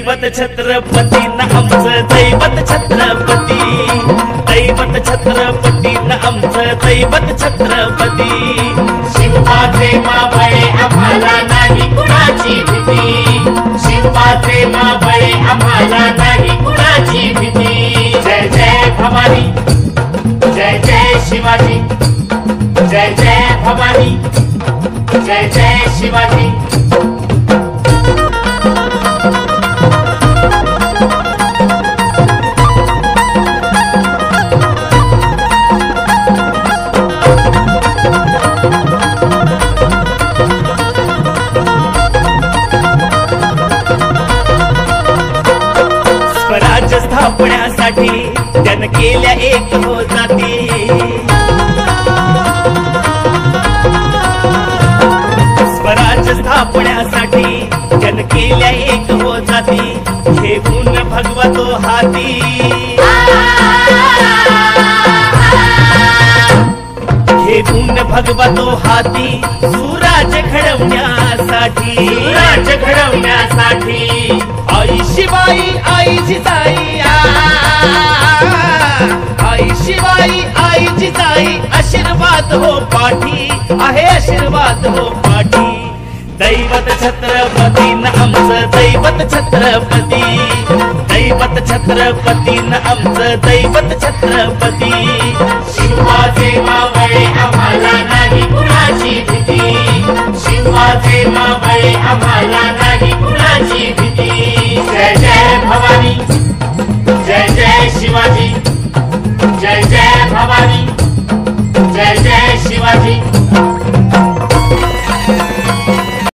दैवत छत्रपती न आमचं दैवत छत्रपती, दैवत छत्रपती न आमचं दैवत छत्रपती। शिवबाचे मावळे आम्हाला नाही कुणाची भीती, शिवबाचे मावळे आम्हाला नाही कुणाची भीती। जय जय भवानी, जय जय शिवाजी, जय जय भवानी, जय जय शिवाजी। स्वराज्य स्थापण्यासाठी त्यानं केल्या एक हो जाती, स्वराज्य स्थापण्यासाठी त्यानं केल्या एक हो जाती। घेऊन भगवतो हाती, घेऊन भगवतो हाती सुराज्य घडवण्यासाठी, सुराज्य घडवण्यासाठी। आई शिवाई आई जिजाई, आई शिवाई आई जिजाई आशीर्वाद हो पाठी, आहे आशीर्वाद हो पाठी। दैवत छत्रपती न आमचं दैवत छत्रपती, दैवत छत्रपती न आमचं दैवत छत्रपती। शिवबाचे मावळे आम्हाला नाही कुणाची भीती, शिवबाचे मावळे आम्हाला नाही कुणाची भीती। जय जय भवानी, जय जय शिवाजी, जय जय भवानी, जय जय शिवाजी।